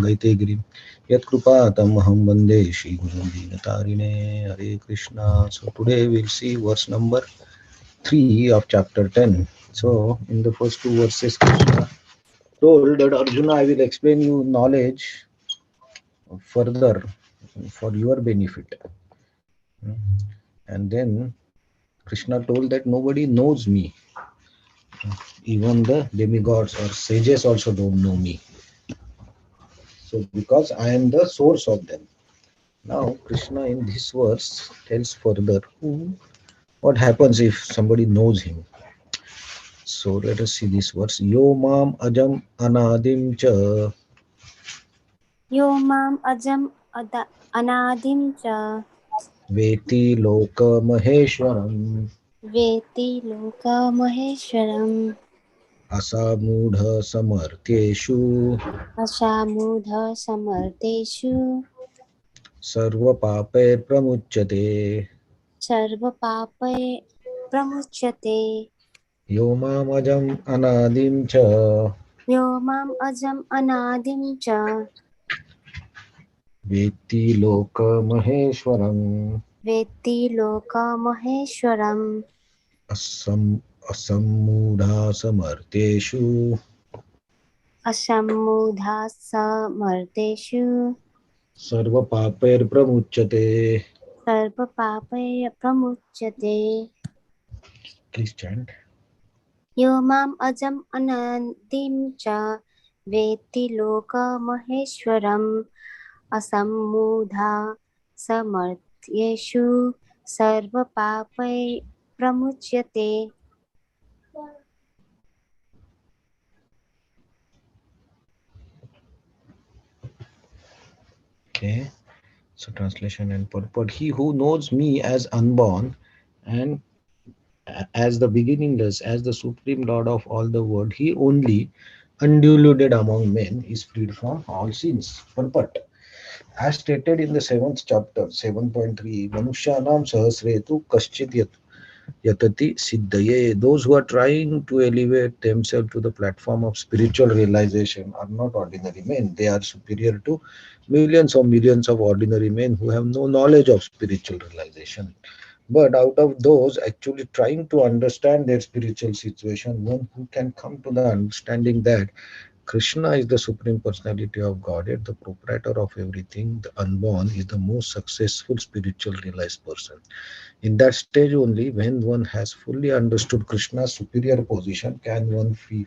Haitegirim Yatkrupatam Aham Bande Shri Guru Dinatarine Hare Krishna. So today we'll see verse number 3 of chapter 10. So in the first two verses, Krishna told that Arjuna, I will explain you knowledge further for your benefit. And then Krishna told that nobody knows me. Even the demigods or sages also don't know me. So because I am the source of them. Now Krishna in this verse tells further what happens if somebody knows him. So let us see this verse. Yo mam ajam anadim cha Yo mam ajam anadim cha veti loka maheshwaram veti loka maheshwaram asamudha samartyeshu ashamudha samarteshu sarva pape pramuchyate. sarva papai pramuchyate. Yo mam ajam anadim cha Yo mam ajam anadim cha veti loka maheshwaram veti loka maheshwaram asam asamudha samartyeshu ashamudha samarteshu sarva pape pramuchyate. sarva papai pramuchyate. Please chant. Yo mam ajam anadim cha veti loka maheshwaram asammudha samartyeshu sarva papai pramuchyate. Okay. So translation and purport. He who knows me as unborn and as the beginningless, as the supreme lord of all the world, he only undiluted among men is freed from all sins. Purport. As stated in the 7th chapter, 7.3, Manushanam Sahasretu Kaschit Yatati Siddhaye. Those who are trying to elevate themselves to the platform of spiritual realization are not ordinary men. They are superior to millions of ordinary men who have no knowledge of spiritual realization. But out of those actually trying to understand their spiritual situation, one who can come to the understanding that Krishna is the Supreme Personality of Godhead, the proprietor of everything, the unborn, is the most successful spiritual realized person. In that stage only, when one has fully understood Krishna's superior position, can one free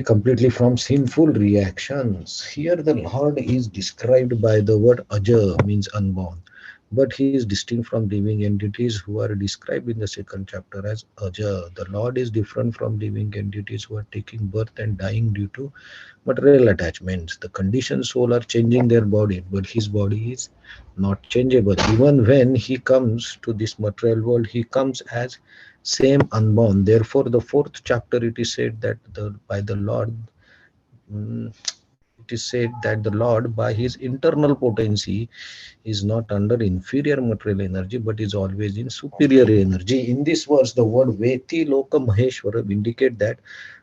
completely from sinful reactions. Here the Lord is described by the word Aja, means unborn. But he is distinct from living entities who are described in the second chapter as Aja. The Lord is different from living entities who are taking birth and dying due to material attachments. The conditioned soul are changing their body, but his body is not changeable. Even when he comes to this material world, he comes as same unborn. Therefore, the fourth chapter it is said that by the Lord, mm, it is said that the Lord, by his internal potency, is not under inferior material energy, but is always in superior energy. In this verse, the word Veti Loka Maheshwara indicate that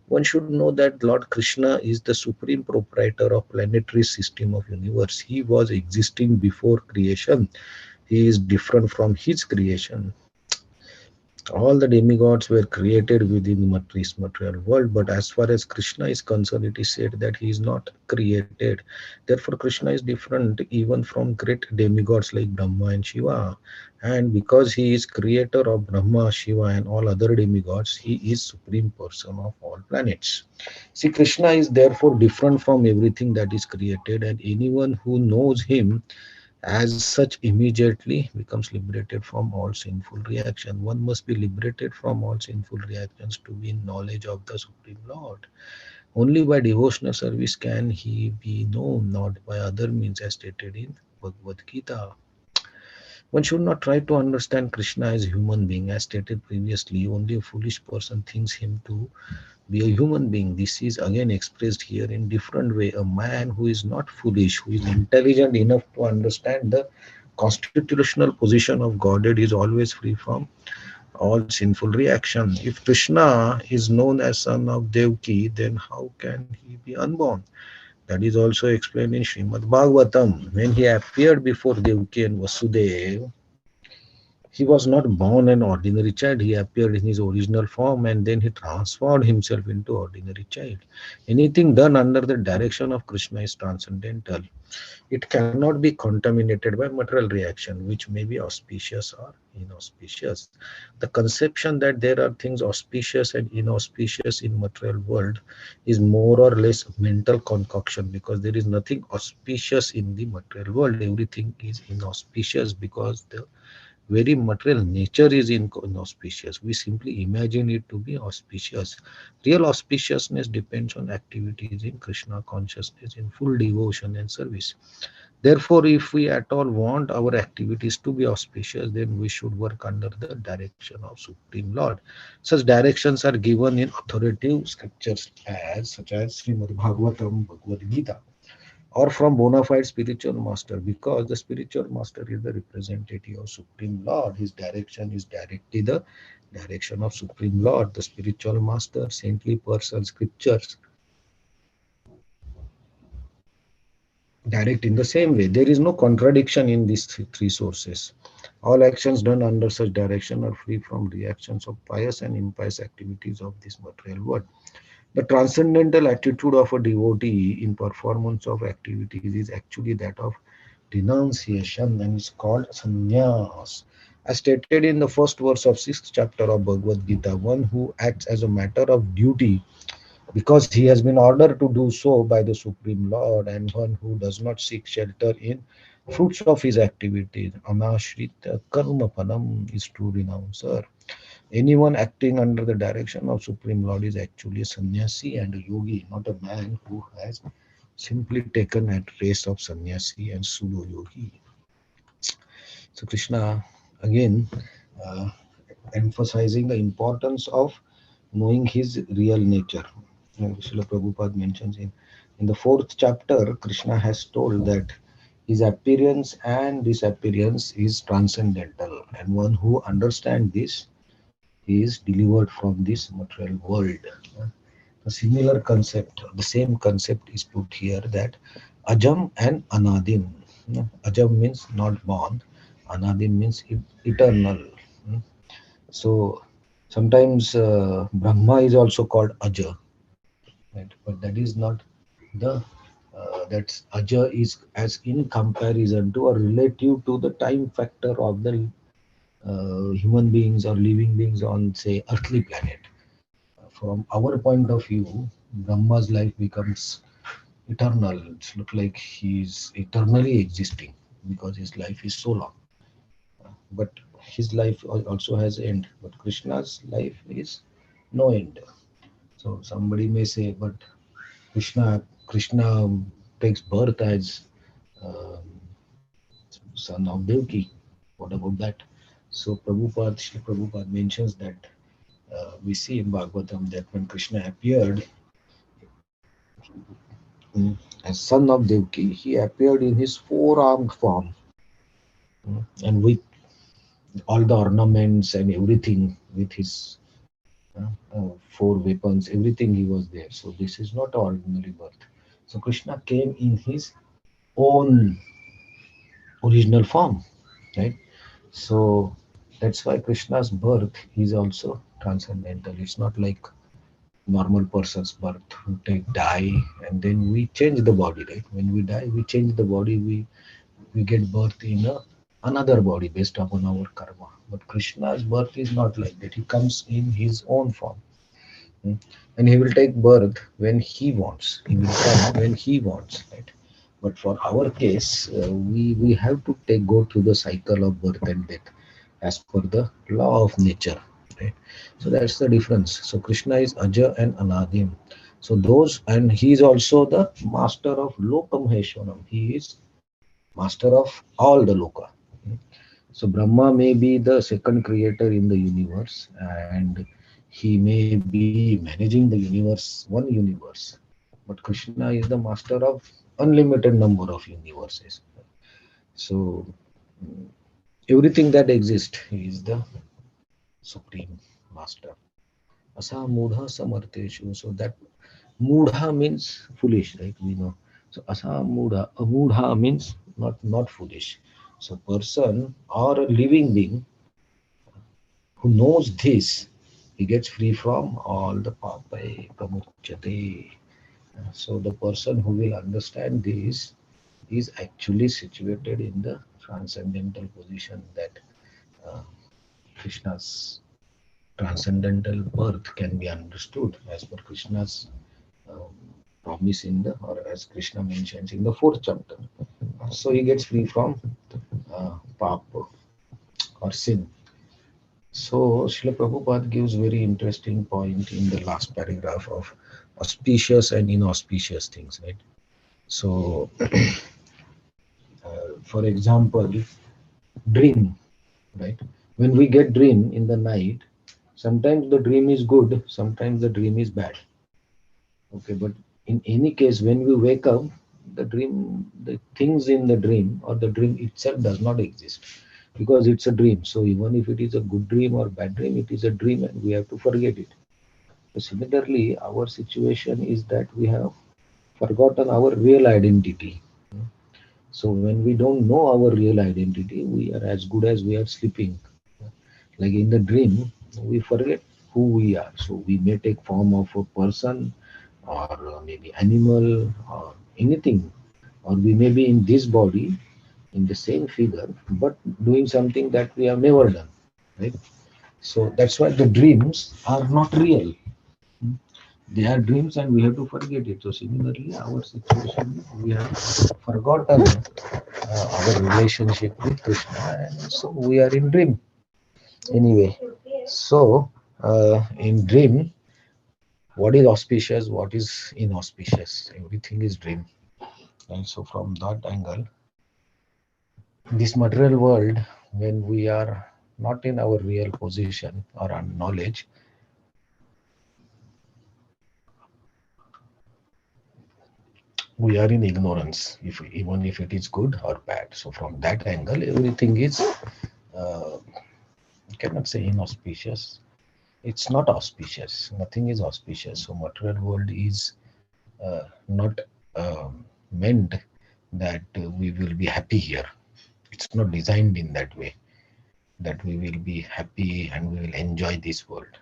one should know that Lord Krishna is the supreme proprietor of planetary system of universe. He was existing before creation. He is different from his creation. All the demigods were created within this material world, but as far as Krishna is concerned, it is said that he is not created. Therefore, Krishna is different even from great demigods like Brahma and Shiva. And because he is creator of Brahma, Shiva, and all other demigods, he is supreme person of all planets. See, Krishna is therefore different from everything that is created, and anyone who knows him as such immediately becomes liberated from all sinful reaction. One must be liberated from all sinful reactions to be in knowledge of the Supreme Lord. Only by devotional service can he be known, not by other means, as stated in Bhagavad Gita. One should not try to understand Krishna as a human being. As stated previously, only a foolish person thinks him to be a human being. This is again expressed here in different way. A man who is not foolish, who is intelligent enough to understand the constitutional position of Godhead, is always free from all sinful reaction. If Krishna is known as son of Devki, then how can he be unborn? That is also explained in Srimad Bhagavatam. When he appeared before Devaki and Vasudeva, he was not born an ordinary child. He appeared in his original form and then he transformed himself into ordinary child. Anything done under the direction of Krishna is transcendental. It cannot be contaminated by material reaction, which may be auspicious or inauspicious. The conception that there are things auspicious and inauspicious in material world is more or less mental concoction, because there is nothing auspicious in the material world. Everything is inauspicious because the very material nature is inauspicious. We simply imagine it to be auspicious. Real auspiciousness depends on activities in Krishna consciousness in full devotion and service. Therefore, if we at all want our activities to be auspicious, then we should work under the direction of Supreme Lord. Such directions are given in authoritative scriptures such as Srimad Bhagavatam, Bhagavad Gita, or from bona fide spiritual master, because the spiritual master is the representative of Supreme Lord. His direction is directly the direction of Supreme Lord. The spiritual master, saintly person, scriptures direct in the same way. There is no contradiction in these three sources. All actions done under such direction are free from reactions of pious and impious activities of this material world. The transcendental attitude of a devotee in performance of activities is actually that of renunciation and is called sannyas. As stated in the first verse of sixth chapter of Bhagavad Gita, one who acts as a matter of duty because he has been ordered to do so by the Supreme Lord, and one who does not seek shelter in fruits of his activities. Anashrita karma phalam is true renouncer. Anyone acting under the direction of Supreme Lord is actually a sannyasi and a yogi, not a man who has simply taken a race of sannyasi and pseudo yogi. So Krishna again uh, emphasizing the importance of knowing his real nature. Srila Prabhupada mentions in the fourth chapter, Krishna has told that his appearance and disappearance is transcendental, and one who understands this is delivered from this material world. A similar concept, the same concept is put here, that Ajam and Anadim. Ajam means not born, Anadim means eternal. So sometimes Brahma is also called Aja, right? But that is not the that's Aja is as in comparison to or relative to the time factor of the human beings or living beings on, say, earthly planet. From our point of view, Brahma's life becomes eternal. It's look like he's eternally existing because his life is so long. But his life also has end. But Krishna's life is no end. So somebody may say, but Krishna takes birth as um, son of Devki. What about that? So Srila Prabhupada mentions that we see in Bhagavatam that when Krishna appeared as son of Devki, he appeared in his four-armed form, and with all the ornaments and everything, with his four weapons, everything he was there. So this is not ordinary birth. So Krishna came in his own original form, right? So that's why Krishna's birth is also transcendental. It's not like normal person's birth who take die and then we change the body, right? When we die, we change the body. We get birth in another body based upon our karma. But Krishna's birth is not like that. He comes in his own form. Mm. And he will take birth when he wants. He will come when he wants, right? But for our case, we have to take go through the cycle of birth and death as per the law of nature, right? So that's the difference. So Krishna is Aja and Anadim. So those, and he is also the master of Lokam Heshwaram. He is master of all the Loka. So Brahma may be the second creator in the universe, and he may be managing the universe, one universe. But Krishna is the master of unlimited number of universes. So everything that exists, he is the supreme master. Asa mudha samarteshu. So that mudha means foolish, right? We know. So amudha means not foolish. So person or a living being who knows this, he gets free from all the papai pramuchyate. So the person who will understand this is actually situated in the transcendental position that uh, Krishna's transcendental birth can be understood as per Krishna's um, promise in the, or as Krishna mentions in the fourth chapter. So he gets free from papa or sin. So Srila Prabhupada gives very interesting point in the last paragraph of auspicious and inauspicious things, right? So, for example, dream, right? When we get dream in the night, sometimes the dream is good, sometimes the dream is bad. Okay, but in any case, when we wake up, the things in the dream or the dream itself does not exist because it's a dream. So even if it is a good dream or bad dream, it is a dream and we have to forget it. So similarly, our situation is that we have forgotten our real identity. So when we don't know our real identity, we are as good as we are sleeping. Like in the dream, we forget who we are. So we may take form of a person or maybe animal or anything, or we may be in this body in the same figure, but doing something that we have never done. Right. So that's why the dreams are not real. They are dreams and we have to forget it. So similarly, our situation, we have forgotten our relationship with Krishna, and so we are in dream. Anyway, so in dream, what is auspicious, what is inauspicious? Everything is dream. And so from that angle, this material world, when we are not in our real position or our knowledge, we are in ignorance, if even if it is good or bad. So from that angle, everything is you cannot say inauspicious. It's not auspicious. Nothing is auspicious. So material world is not meant that we will be happy here. It's not designed in that way that we will be happy and we will enjoy this world.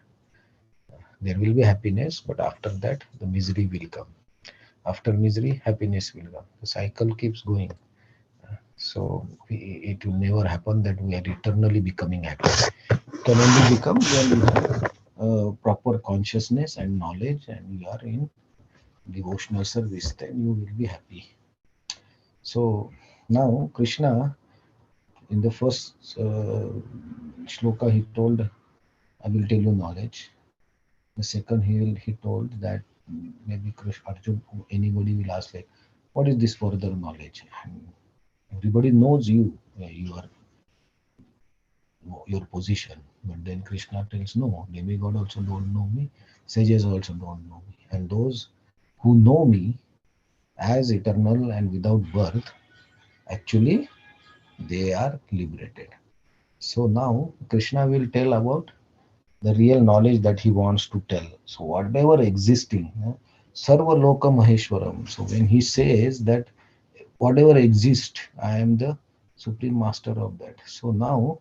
There will be happiness, but after that, the misery will come. After misery, happiness will come. The cycle keeps going. So it will never happen that we are eternally becoming happy. It can only become when you have proper consciousness and knowledge and you are in devotional service, then you will be happy. So now Krishna, in the first shloka, he told, "I will tell you knowledge." The second, he told that maybe Krishna, Arjun, anybody will ask like, "What is this further knowledge?" And everybody knows you, you are your position. But then Krishna tells, "No, demigod also don't know me, sages also don't know me, and those who know me as eternal and without birth, actually they are liberated." So now Krishna will tell about the real knowledge that he wants to tell. So whatever existing, Sarva Loka Maheshwaram. So when he says that whatever exists, I am the supreme master of that. So now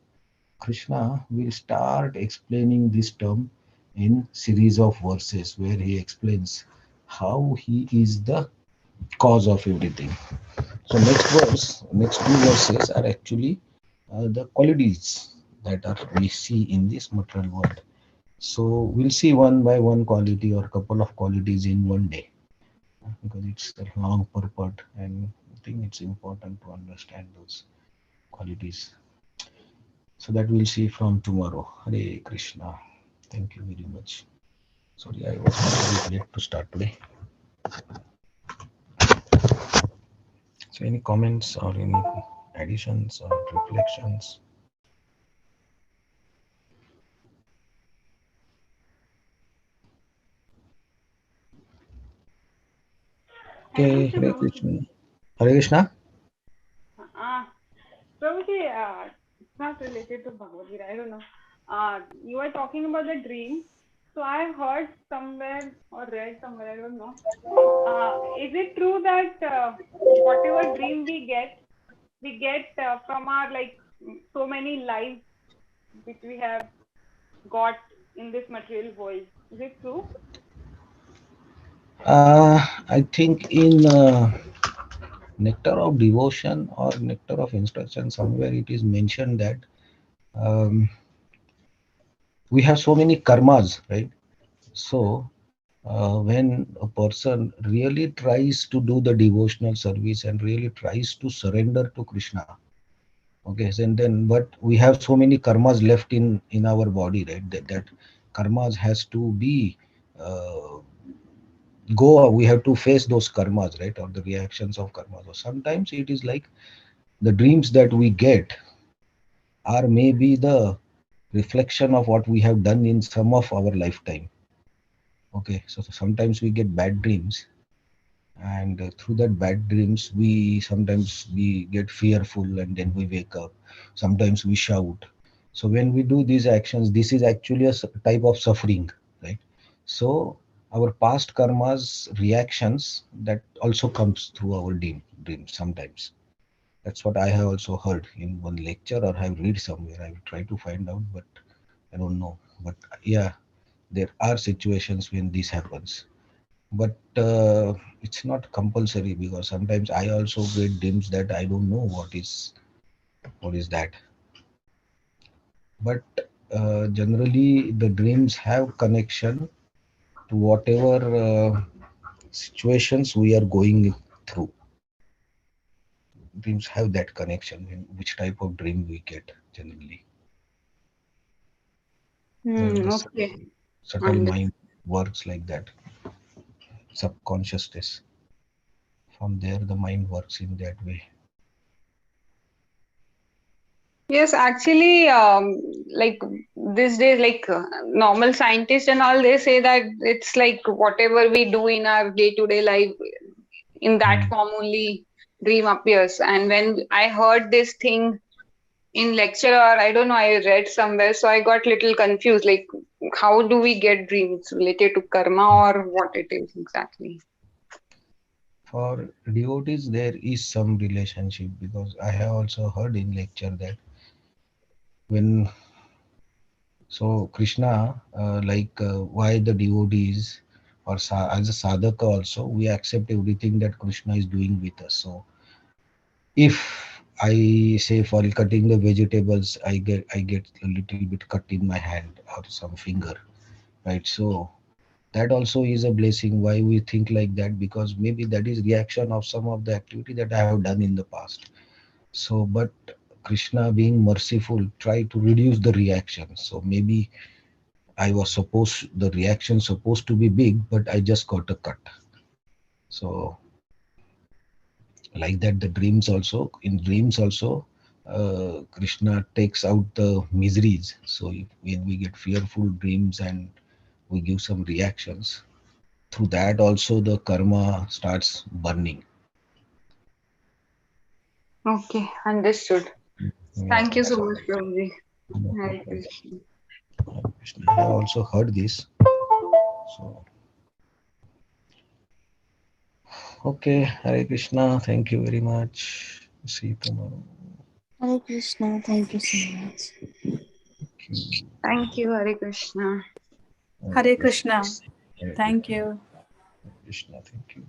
Krishna will start explaining this term in series of verses where he explains how he is the cause of everything. So next two verses are actually the qualities that are we see in this material world. So we'll see one by one quality or couple of qualities in one day because it's a long purport and I think it's important to understand those qualities. So that we'll see from tomorrow. Hare Krishna. Thank you very much. Sorry, I was a bit late to start today. So any comments or any additions or reflections? Hare Okay, Krishna, Hare Krishna. Prabhuji. Hare Krishna. Prabhuji, it's not related to Bhagavad Gita. I don't know. You were talking about the dream. So I heard somewhere or read somewhere, I don't know. Is it true that whatever dream we get from our like so many lives which we have got in this material world? Is it true? I think in Nectar of Devotion or Nectar of Instruction, somewhere it is mentioned that um, we have so many karmas, right? So, when a person really tries to do the devotional service and really tries to surrender to Krishna, okay, and then but we have so many karmas left in our body, right? That karmas has to be uh, go. We have to face those karmas, right, or the reactions of karmas. So sometimes it is like the dreams that we get are maybe the reflection of what we have done in some of our lifetime. Okay, so sometimes we get bad dreams, and through that bad dreams we sometimes we get fearful and then we wake up, sometimes we shout. So when we do these actions, this is actually a type of suffering, right? So our past karmas reactions, that also comes through our dreams sometimes. That's what I have also heard in one lecture, or have read somewhere. I will try to find out, but I don't know. But yeah, there are situations when this happens, but it's not compulsory, because sometimes I also get dreams that I don't know what is that. But generally the dreams have connection to whatever situations we are going through. Dreams have that connection in which type of dream we get generally. The Okay. subtle Understood. mind works like that, subconsciousness. From there the mind works in that way. Yes, actually, like these days, like normal scientists and all, they say that it's like whatever we do in our day-to-day life, in that Mm. form only dream appears. And when I heard this thing in lecture, or I don't know, I read somewhere, so I got little confused. Like, how do we get dreams related to karma, or what it is exactly? For devotees there is some relationship, because I have also heard in lecture that when, so Krishna, why the devotees, or as a sadhaka also, we accept everything that Krishna is doing with us. So if I say for cutting the vegetables, I get a little bit cut in my hand or some finger, right? So that also is a blessing. Why we think like that? Because maybe that is reaction of some of the activity that I have done in the past. So, but Krishna, being merciful, try to reduce the reaction. So maybe I was supposed, the reaction supposed to be big, but I just got a cut. So like that, the dreams also, in dreams also, Krishna takes out the miseries. So if, when we get fearful dreams and we give some reactions, through that also the karma starts burning. Okay, understood. Yeah. Thank you so So, much, Prabhuji. no Hare problem. Krishna. Krishna. I have also heard this. So okay, Hare Krishna. Thank you very much. See you tomorrow. Hare Krishna. Thank you so much. Thank you. Thank you, Hare Krishna. Hare Hare Krishna. Krishna. Hare Thank Krishna. you. Hare Krishna. Thank you.